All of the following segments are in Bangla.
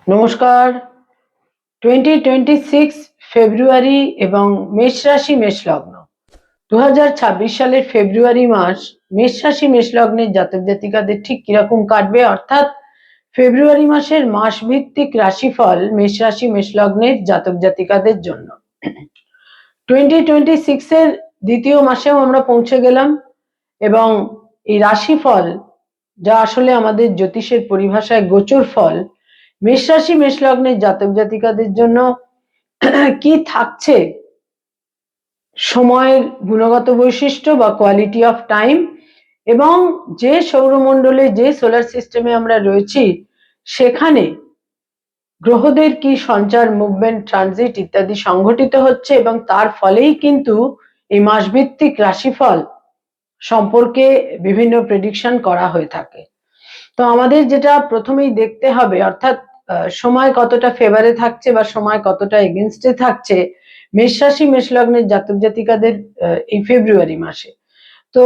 নমস্কার। 2026 ফেব্রুয়ারি এবং মেষ রাশি মেষ লগ্ন 2026 সালের ফেব্রুয়ারি মাস মেষ রাশি মেষ লগ্নের জাতক জাতিকাদের ঠিক কিরকম কাটবে, অর্থাৎ ফেব্রুয়ারি মাসের মাসভিত্তিক রাশিফল মেষ রাশি মেষ লগ্নের জাতক জাতিকাদের জন্য 2026 এর দ্বিতীয় মাসেও আমরা পৌঁছে গেলাম এবং এই রাশিফল, যা আসলে আমাদের জ্যোতিষের পরিভাষায় গোচর ফল, মেষ রাশি মেষ লগ্নের জাতক জাতিকাদের জন্য কি থাকছে, সময়ের গুণগত বৈশিষ্ট্য বা কোয়ালিটি অফ টাইম, এবং যে সৌরমণ্ডলে যে সোলার সিস্টেমে আমরা রয়েছি সেখানে গ্রহদের কি সঞ্চার, মুভমেন্ট, ট্রানজিট ইত্যাদি সংঘটিত হচ্ছে এবং তার ফলেই কিন্তু এই মাসভিত্তিক রাশিফল সম্পর্কে বিভিন্ন প্রেডিকশন করা হয়ে থাকে। তো আমাদের যেটা প্রথমেই দেখতে হবে, অর্থাৎ সময় কতটা ফেভারে থাকছে বা সময় কতটা এগেনস্টে থাকছে মেষ রাশি মেষ লগ্নের জাতক জাতিকাদের এই ফেব্রুয়ারি মাসে। তো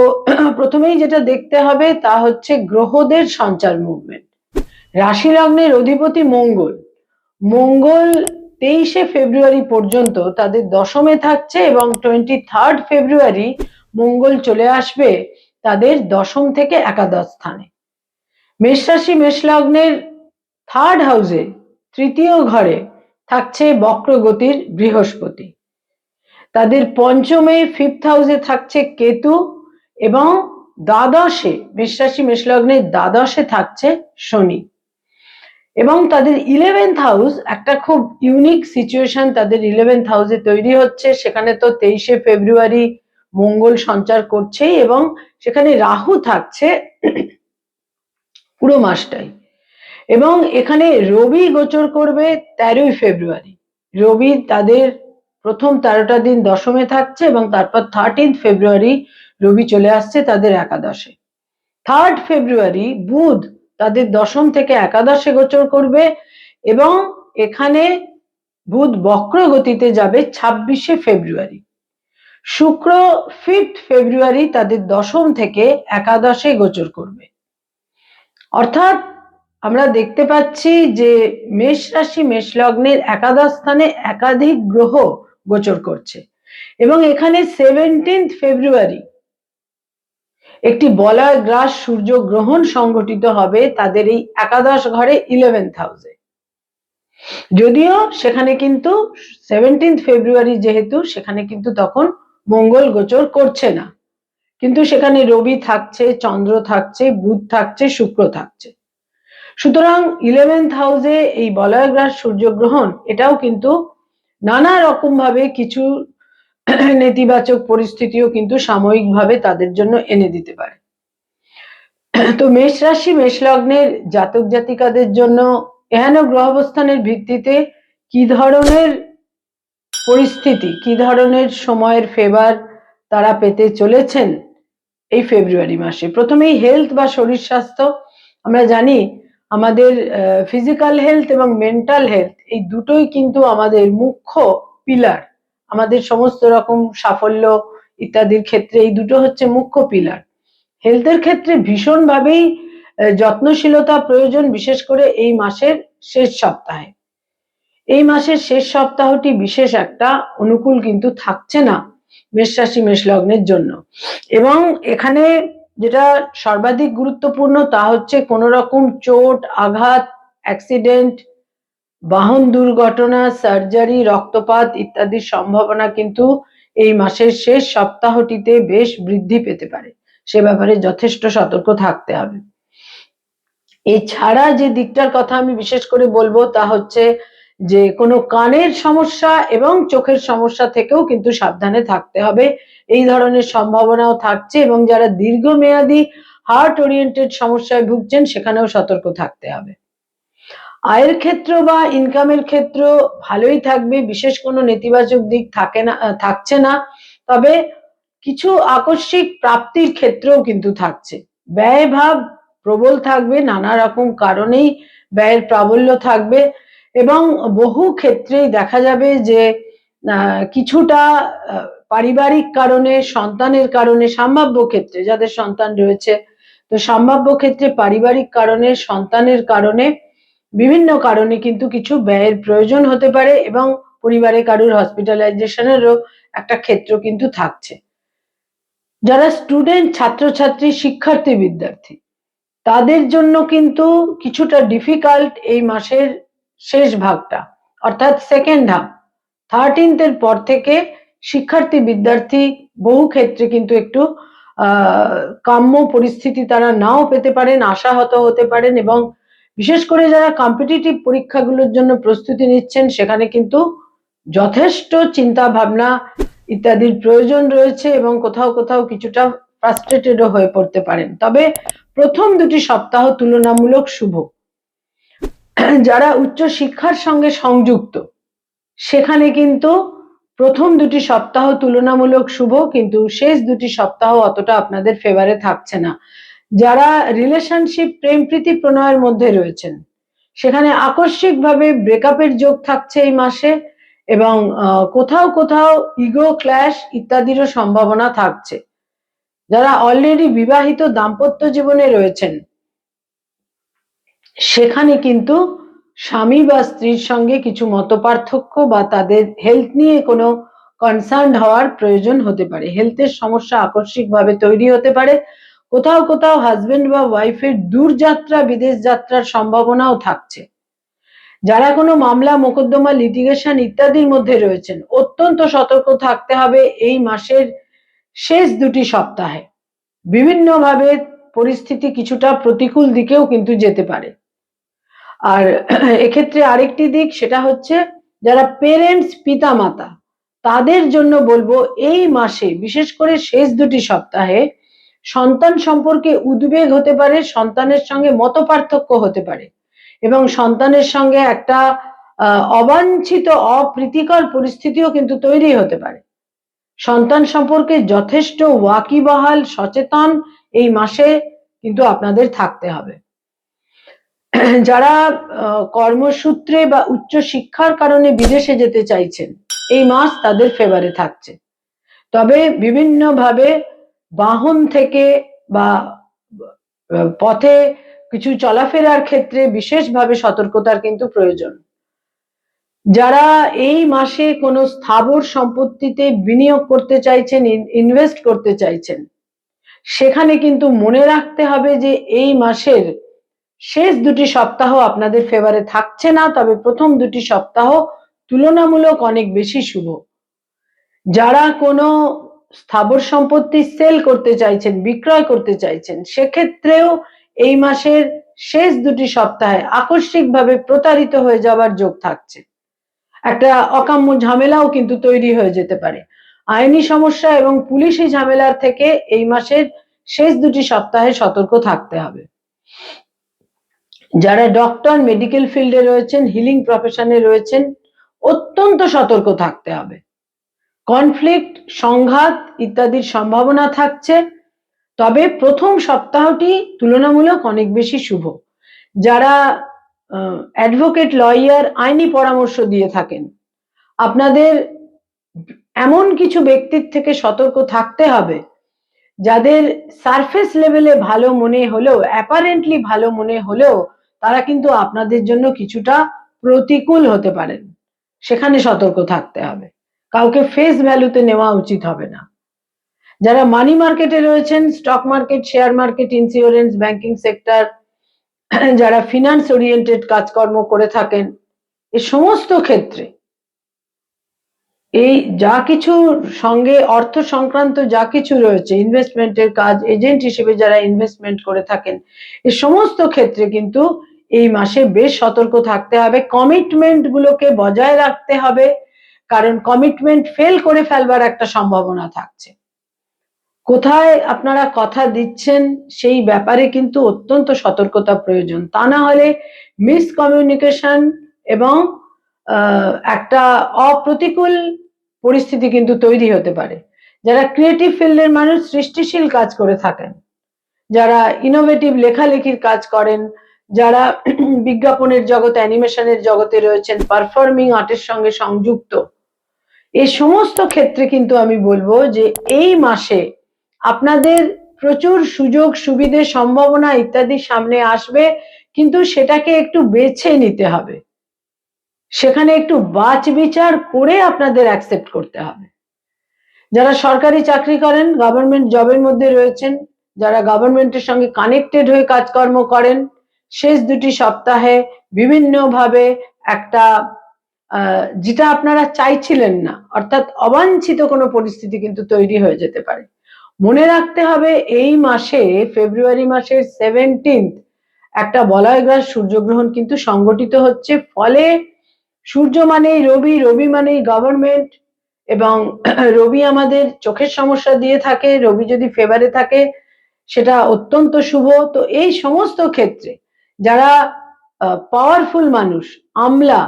প্রথমেই যেটা দেখতে হবে তা হচ্ছে গ্রহদের সঞ্চার, মুভমেন্ট। রাশি লগ্নের অধিপতি মঙ্গল, মঙ্গল 23শে ফেব্রুয়ারি পর্যন্ত তাদের দশমে থাকছে এবং 23rd ফেব্রুয়ারি মঙ্গল চলে আসবে তাদের দশম থেকে একাদশ স্থানে। মেষ রাশি মেষ লগ্নের থার্ড হাউসে, তৃতীয় ঘরে থাকছে বক্রগতির বৃহস্পতি। তাদের পঞ্চমে, ফিফথ হাউসে থাকছে কেতু এবং দ্বাদশে, মেষ রাশি মেষ লগ্নের দ্বাদশে থাকছে শনি। এবং তাদের 11th হাউস একটা খুব ইউনিক সিচুয়েশন তাদের 11th হাউসে তৈরি হচ্ছে। সেখানে তো 23শে ফেব্রুয়ারি মঙ্গল সঞ্চার করছেই এবং সেখানে রাহু থাকছে পুরো মাসটাই। এবং এখানে রবি গোচর করবে 13ই ফেব্রুয়ারি। রবি তাদের প্রথম 13টা দিন দশমে থাকছে এবং তারপর 13th ফেব্রুয়ারি রবি চলে আসছে তাদের একাদশে। 3rd ফেব্রুয়ারি বুধ তাদের দশম থেকে একাদশে গোচর করবে এবং এখানে বুধ বক্র গতিতে যাবে 26শে ফেব্রুয়ারি। শুক্র 5th ফেব্রুয়ারি তাদের দশম থেকে একাদশে গোচর করবে। অর্থাৎ আমরা দেখতে পাচ্ছি যে মেষ রাশি মেষ লগ্নের একাদশ স্থানে একাধিক গ্রহ গোচর করছে এবং এখানে 17th ফেব্রুয়ারি একটি বলয় গ্রাস সূর্য গ্রহণ সংঘটিত হবে তাদের এই একাদশ ঘরে 11th হাউসে। যদিও সেখানে কিন্তু 17th ফেব্রুয়ারি যেহেতু সেখানে কিন্তু তখন মঙ্গল গোচর করছে না, কিন্তু সেখানে রবি থাকছে, চন্দ্র থাকছে, বুধ থাকছে, শুক্র থাকছে। সুতরাং 11th হাউসে এই বলয়গ্রাস সূর্যগ্রহণ এটাও কিন্তু নানা রকম ভাবে কিছু নেতিবাচক পরিস্থিতিও কিন্তু সাময়িকভাবে তাদের জন্য এনে দিতে পারে। তো মেষ রাশি মেষ লগ্নের জাতক জাতিকাদের জন্য এহেন গ্রহ অবস্থানের ভিত্তিতে কি ধরনের পরিস্থিতি, কি ধরনের সময়ের ফেভার তারা পেতে চলেছেন এই ফেব্রুয়ারি মাসে। প্রথমেই হেলথ বা শরীর স্বাস্থ্য। আমরা জানি আমাদের ফিজিক্যাল হেলথ এবং মেন্টাল হেলথ এই দুটোই কিন্তু আমাদের মুখ্য পিলার। আমাদের সমস্ত রকম সাফল্য ইত্যাদির ক্ষেত্রে এই দুটো হচ্ছে মুখ্য পিলার। হেলথের ক্ষেত্রে ভীষণভাবেই যত্নশীলতা প্রয়োজন, বিশেষ করে এই মাসের শেষ সপ্তাহে। এই মাসের শেষ সপ্তাহটি বিশেষ একটা অনুকূল কিন্তু থাকছে না মেষ রাশি মেষ লগ্নের জন্য। এবং এখানে যেটা সর্বাধিক গুরুত্বপূর্ণ তা হচ্ছে কোনো রকম চোট, আঘাত, অ্যাক্সিডেন্ট, বাহন দুর্ঘটনা, সার্জারি, রক্তপাত ইত্যাদির সম্ভাবনা কিন্তু এই মাসের শেষ সপ্তাহটিতে বেশ বৃদ্ধি পেতে পারে। সে ব্যাপারে যথেষ্ট সতর্ক থাকতে হবে। এছাড়া যে দিকটার কথা আমি বিশেষ করে বলবো তা হচ্ছে যে কোনো কানের সমস্যা এবং চোখের সমস্যা থেকেও কিন্তু সাবধানে থাকতে হবে। এই ধরনের সম্ভাবনাও থাকছে এবং যারা দীর্ঘমেয়াদী হার্ট ওরিয়েন্টেড সমস্যায় ভুগছেন সেখানেও সতর্ক থাকতে হবে। আয়ের ক্ষেত্র বা ইনকামের ক্ষেত্র ভালোই থাকবে, বিশেষ কোনো নেতিবাচক দিক থাকছে না। তবে কিছু আকস্মিক প্রাপ্তির ক্ষেত্রেও কিন্তু থাকছে। ব্যয়ভাব প্রবল থাকবে, নানা রকম কারণেই ব্যয়ের প্রাবল্য থাকবে এবং বহু ক্ষেত্রেই দেখা যাবে যে কিছুটা পারিবারিক কারণে, সন্তানের কারণে, সম্ভাব্য ক্ষেত্রে যাদের সন্তান রয়েছে তো সম্ভাব্য ক্ষেত্রে পারিবারিক কারণে, সন্তানের কারণে বিভিন্ন কারণে কিন্তু কিছু ব্যয়ের প্রয়োজন হতে পারে এবং পরিবারে কারুর হসপিটালাইজেশনেরও একটা ক্ষেত্র কিন্তু থাকছে। যারা স্টুডেন্ট, ছাত্রছাত্রী, শিক্ষার্থী, বিদ্যার্থী, তাদের জন্য কিন্তু কিছুটা ডিফিকাল্ট এই মাসের শেষ ভাগটা, অর্থাৎ সেকেন্ড হাফ। 13th এর পর থেকে শিক্ষার্থী, বিদ্যার্থী বহু ক্ষেত্রে কিন্তু একটু কাম্য পরিস্থিতি তারা নাও পেতে পারেন, আশাহত হতে পারেন, এবং বিশেষ করে যারা কম্পিটিটিভ পরীক্ষাগুলোর জন্য প্রস্তুতি নিচ্ছেন সেখানে কিন্তু যথেষ্ট চিন্তা ভাবনা ইত্যাদির প্রয়োজন রয়েছে এবং কোথাও কোথাও কিছুটা ফ্রাস্ট্রেটেডও হয়ে পড়তে পারেন। তবে প্রথম দুটি সপ্তাহ তুলনামূলক শুভ। যারা উচ্চ শিক্ষার সঙ্গে সংযুক্ত সেখানে কিন্তু প্রথম দুটি সপ্তাহ তুলনামূলক শুভ, কিন্তু শেষ দুটি সপ্তাহ অতটা আপনাদের ফেভারে থাকছে না। যারা রিলেশনশিপ, প্রেম প্রীতি প্রণয়ের মধ্যে রয়েছেন সেখানে আকস্মিকভাবে ব্রেকআপের যোগ থাকছে এই মাসে, এবং কোথাও কোথাও ইগো ক্ল্যাশ ইত্যাদিরও সম্ভাবনা থাকছে। যারা অলরেডি বিবাহিত দাম্পত্য জীবনে রয়েছেন সেখানে কিন্তু স্বামী বা স্ত্রীর সঙ্গে কিছু মতপার্থক্য বা তাদের হেলথ নিয়ে কোনো কনসার্ন হওয়ার প্রয়োজন হতে পারে। হেলথের সমস্যা আকস্মিকভাবে তৈরি হতে পারে। কোথাও কোথাও হাজবেন্ড বা ওয়াইফের দূরযাত্রা, বিদেশ যাত্রার সম্ভাবনাও থাকছে। যারা কোনো মামলা, মোকদ্দমা, লিটিগেশন ইত্যাদির মধ্যে রয়েছেন অত্যন্ত সতর্ক থাকতে হবে এই মাসের শেষ দুটি সপ্তাহে। বিভিন্নভাবে পরিস্থিতি কিছুটা প্রতিকূল দিকেও কিন্তু যেতে পারে। আর এক্ষেত্রে আরেকটি দিক, সেটা হচ্ছে যারা পেরেন্টস, পিতা মাতা, তাদের জন্য বলবো এই মাসে বিশেষ করে শেষ দুটি সপ্তাহে সন্তান সম্পর্কে উদ্বেগ হতে পারে, সন্তানের সঙ্গে মতপার্থক্য হতে পারে এবং সন্তানের সঙ্গে একটা অবাঞ্ছিত, অপ্রীতিকর পরিস্থিতিও কিন্তু তৈরি হতে পারে। সন্তান সম্পর্কে যথেষ্ট ওয়াকিবহাল, সচেতন এই মাসে কিন্তু আপনাদের থাকতে হবে। যারা কর্মসূত্রে বা উচ্চ শিক্ষার কারণে বিদেশে যেতে চাইছেন এই মাস তাদের ফেভারে থাকছে। তবে বিভিন্নভাবে বাহন থেকে বা পথে কিছু চলাফেরার ক্ষেত্রে বিশেষভাবে সতর্কতার কিন্তু প্রয়োজন। যারা এই মাসে কোনো স্থাবর সম্পত্তিতে বিনিয়োগ করতে চাইছেন, ইনভেস্ট করতে চাইছেন, সেখানে কিন্তু মনে রাখতে হবে যে এই মাসের শেষ দুটি সপ্তাহ আপনাদের ফেভারে থাকছে না, তবে প্রথম দুটি সপ্তাহ তুলনামূলক অনেক বেশি শুভ। যারা কোনো স্থাবর সম্পত্তি সেল করতে চাইছেন, বিক্রয় করতে চাইছেন, সেক্ষেত্রেও এই মাসের শেষ দুটি সপ্তাহে আকস্মিকভাবে প্রতারিত হয়ে যাওয়ার যোগ থাকছে। একটা অকাম্য ঝামেলাও কিন্তু তৈরি হয়ে যেতে পারে। আইনি সমস্যা এবং পুলিশি ঝামেলার থেকে এই মাসের শেষ দুটি সপ্তাহে সতর্ক থাকতে হবে। যারা ডক্টর, মেডিকেল ফিল্ডে রয়েছেন, হিলিং প্রফেশনে রয়েছেন, অত্যন্ত সতর্ক থাকতে হবে। কনফ্লিক্ট, সংঘাত ইত্যাদির সম্ভাবনা থাকছে, তবে প্রথম সপ্তাহটি তুলনামূলক অনেক বেশি শুভ। যারা অ্যাডভোকেট, লয়ার, আইনি পরামর্শ দিয়ে থাকেন, আপনাদের এমন কিছু ব্যক্তির থেকে সতর্ক থাকতে হবে যাদের সারফেস লেভেলে ভালো মনে হলেও, অ্যাপারেন্টলি ভালো মনে হলেও তারা কিন্তু আপনাদের জন্য কিছুটা প্রতিকূল হতে পারেন। সেখানে সতর্ক থাকতে হবে। কাউকে ফেস ভ্যালুতে নেওয়া উচিত হবে না। যারা মানি মার্কেটে রয়েছেন, stock market, share market, insurance, banking sector, যারা ফিনান্স ওরিয়েন্টেড কাজকর্ম করে থাকেন, এই সমস্ত ক্ষেত্রে এই যা কিছু সঙ্গে অর্থ সংক্রান্ত যা কিছু রয়েছে, ইনভেস্টমেন্টের কাজ, এজেন্ট হিসেবে যারা ইনভেস্টমেন্ট করে থাকেন, এই সমস্ত ক্ষেত্রে কিন্তু এই মাসে বেশ সতর্ক থাকতে হবে। কমিটমেন্ট গুলোকে বজায় রাখতে হবে, কারণ কমিটমেন্ট ফেল করে ফেলবার একটা সম্ভাবনা থাকছে। কোথায় আপনারা কথা দিচ্ছেন সেই ব্যাপারে কিন্তু অত্যন্ত সতর্কতা প্রয়োজন। তা না হলে মিসকমিউনিকেশন এবং একটা অপ্রতিকূল পরিস্থিতি কিন্তু তৈরি হতে পারে। যারা ক্রিয়েটিভ ফিল্ডের মানুষ, সৃষ্টিশীল কাজ করে থাকেন, যারা ইনোভেটিভ লেখালেখির কাজ করেন, যারা বিজ্ঞাপনের জগতে, অ্যানিমেশনের জগতে রয়েছেন, পারফর্মিং আর্টের সঙ্গে সংযুক্ত, এই সমস্ত ক্ষেত্রে কিন্তু আমি বলবো যে এই মাসে আপনাদের প্রচুর সুযোগ, সুবিধে, সম্ভাবনা ইত্যাদি সামনে আসবে, কিন্তু সেটাকে একটু বেছে নিতে হবে, সেখানে একটু বাছ বিচার করে আপনাদের অ্যাকসেপ্ট করতে হবে। যারা সরকারি চাকরি করেন, গভর্নমেন্ট জবের মধ্যে রয়েছেন, যারা গভর্নমেন্টের সঙ্গে কানেক্টেড হয়ে কাজকর্ম করেন, শেষ 2টি সপ্তাহে বিভিন্নভাবে একটা যেটা আপনারা চাইছিলেন না, অর্থাৎ অবাঞ্ছিত কোনো পরিস্থিতি কিন্তু তৈরি হয়ে যেতে পারে। মনে রাখতে হবে এই মাসে, ফেব্রুয়ারি মাসের 17th একটা বলয়গ্রাস সূর্যগ্রহণ কিন্তু সংগঠিত হচ্ছে। ফলে সূর্য মানেই রবি, রবি মানেই গভর্নমেন্ট, এবং রবি আমাদের চোখের সমস্যা দিয়ে থাকে। রবি যদি ফেভারে থাকে সেটা অত্যন্ত শুভ। তো এই সমস্ত ক্ষেত্রে যারা পাওয়ারফুল মানুষ, আমলা,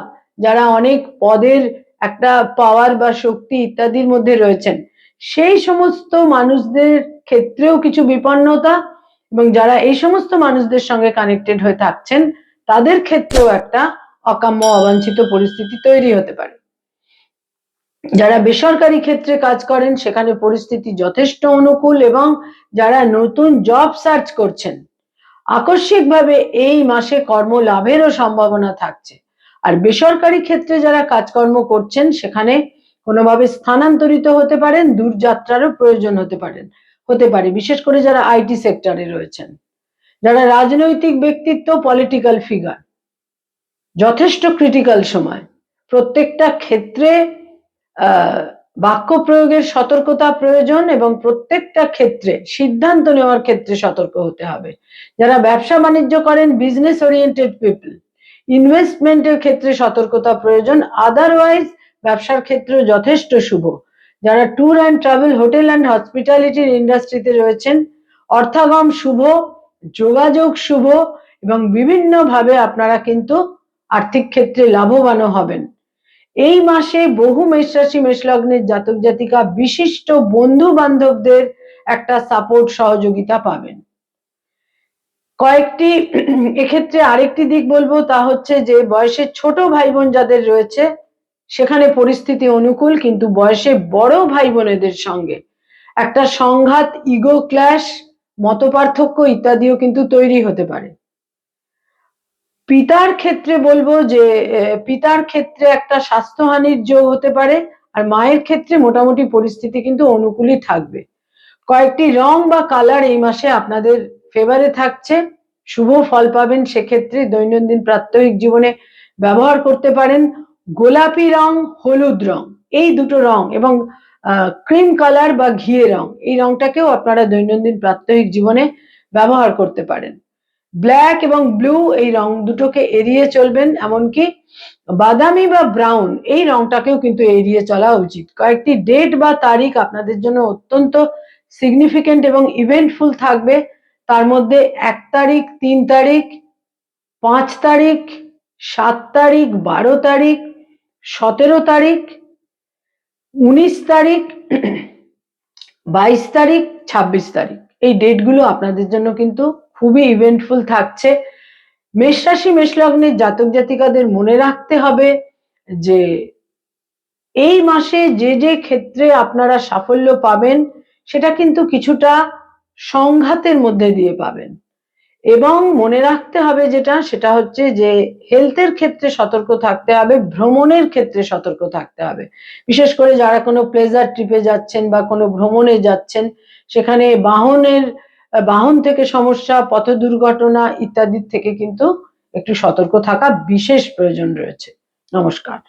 যারা অনেক পদের একটা পাওয়ার বা শক্তি ইত্যাদির মধ্যে রয়েছেন, সেই সমস্ত মানুষদের ক্ষেত্রেও কিছু বিপন্নতা, এবং যারা এই সমস্ত মানুষদের সঙ্গে কানেক্টেড হয়ে থাকছেন তাদের ক্ষেত্রেও একটা অকাম্য অবাঞ্ছিত পরিস্থিতি তৈরি হতে পারে। যারা বেসরকারি ক্ষেত্রে কাজ করেন সেখানে পরিস্থিতি যথেষ্ট অনুকূল, এবং যারা নতুন জব সার্চ করছেন আকস্মিকভাবে এই মাসে কর্মলাভেরও সম্ভাবনা থাকছে। আর বেসরকারি ক্ষেত্রে যারা কাজকর্ম করছেন সেখানে কোনোভাবে স্থানান্তরিত হতে পারেন, দূরযাত্রারও প্রয়োজন হতে পারে, বিশেষ করে যারা আইটি সেক্টরে রয়েছেন। যারা রাজনৈতিক ব্যক্তিত্ব, পলিটিক্যাল ফিগার, যথেষ্ট ক্রিটিক্যাল সময়। প্রত্যেকটা ক্ষেত্রে বাক্য প্রয়োগের সতর্কতা প্রয়োজন, এবং প্রত্যেকটা ক্ষেত্রে সিদ্ধান্ত নেওয়ার ক্ষেত্রে সতর্ক হতে হবে। যারা ব্যবসা বাণিজ্য করেন, বিজনেস ওরিয়েন্টেড পিপল, ইনভেস্টমেন্টের ক্ষেত্রে সতর্কতা প্রয়োজন। আদারওয়াইজ ব্যবসার ক্ষেত্রে যথেষ্ট শুভ। যারা tour and travel, hotel and হসপিটালিটির ইন্ডাস্ট্রিতে রয়েছেন, অর্থাগম শুভ, যোগাযোগ শুভ, এবং বিভিন্নভাবে আপনারা কিন্তু আর্থিক ক্ষেত্রে লাভবানও হবেন। এই মাসে বহু মেষ রাশি মেষ লগ্নের জাতক জাতিকা বিশিষ্ট বন্ধু বান্ধবদের একটা সাপোর্ট সহযোগিতা পাবেন। কয়েকটি এক্ষেত্রে আরেকটি দিক বলবো, তা হচ্ছে যে বয়সে ছোট ভাই বোন যাদের রয়েছে সেখানে পরিস্থিতি অনুকূল, কিন্তু বয়সে বড় ভাই বোনেদের সঙ্গে একটা সংঘাত, ইগো ক্ল্যাশ, মতপার্থক্য ইত্যাদিও কিন্তু তৈরি হতে পারে। পিতার ক্ষেত্রে বলবো যে পিতার ক্ষেত্রে একটা স্বাস্থ্যহানির যোগ হতে পারে, আর মায়ের ক্ষেত্রে মোটামুটি পরিস্থিতি কিন্তু অনুকূলই থাকবে। কয়েকটি রং বা কালার এই মাসে আপনাদের ফেভারে থাকছে, শুভ ফল পাবেন, সেক্ষেত্রে দৈনন্দিন প্রাত্যহিক জীবনে ব্যবহার করতে পারেন। গোলাপি রং, হলুদ রং, এই দুটো রং, এবং ক্রিম কালার বা ঘিয়ে রং, এই রংটাকেও আপনারা দৈনন্দিন প্রাত্যহিক জীবনে ব্যবহার করতে পারেন। ব্ল্যাক এবং ব্লু এই রং দুটোকে এড়িয়ে চলবেন, এমনকি বাদামি বা ব্রাউন এই রংটাকেও কিন্তু এড়িয়ে চলা উচিত। কয়েকটি ডেট বা তারিখ আপনাদের জন্য অত্যন্ত সিগনিফিকেন্ট এবং ইভেন্টফুল থাকবে। তার মধ্যে 1 তারিখ, 3 তারিখ, 5 তারিখ, 7 তারিখ, 12 তারিখ, 17 তারিখ, 19 তারিখ, 22 তারিখ, 26 তারিখ, এই ডেটগুলো আপনাদের জন্য কিন্তু খুবই ইভেন্টফুল থাকছে। মেষ রাশি মেষ লগ্নের জাতক জাতিকাদের মনে রাখতে হবে যে এই মাসে যে যে ক্ষেত্রে আপনারা সাফল্য পাবেন সেটা কিন্তু কিছুটা সংঘাতের মধ্যে দিয়ে পাবেন, এবং মনে রাখতে হবে সেটা হচ্ছে যে হেলথের ক্ষেত্রে সতর্ক থাকতে হবে, ভ্রমণের ক্ষেত্রে সতর্ক থাকতে হবে। বিশেষ করে যারা কোনো প্লেজার ট্রিপে যাচ্ছেন বা কোনো ভ্রমণে যাচ্ছেন সেখানে বাহন থেকে সমস্যা, পথ দুর্ঘটনা ইত্যাদির থেকে কিন্তু একটু সতর্ক থাকা বিশেষ প্রয়োজন রয়েছে। নমস্কার।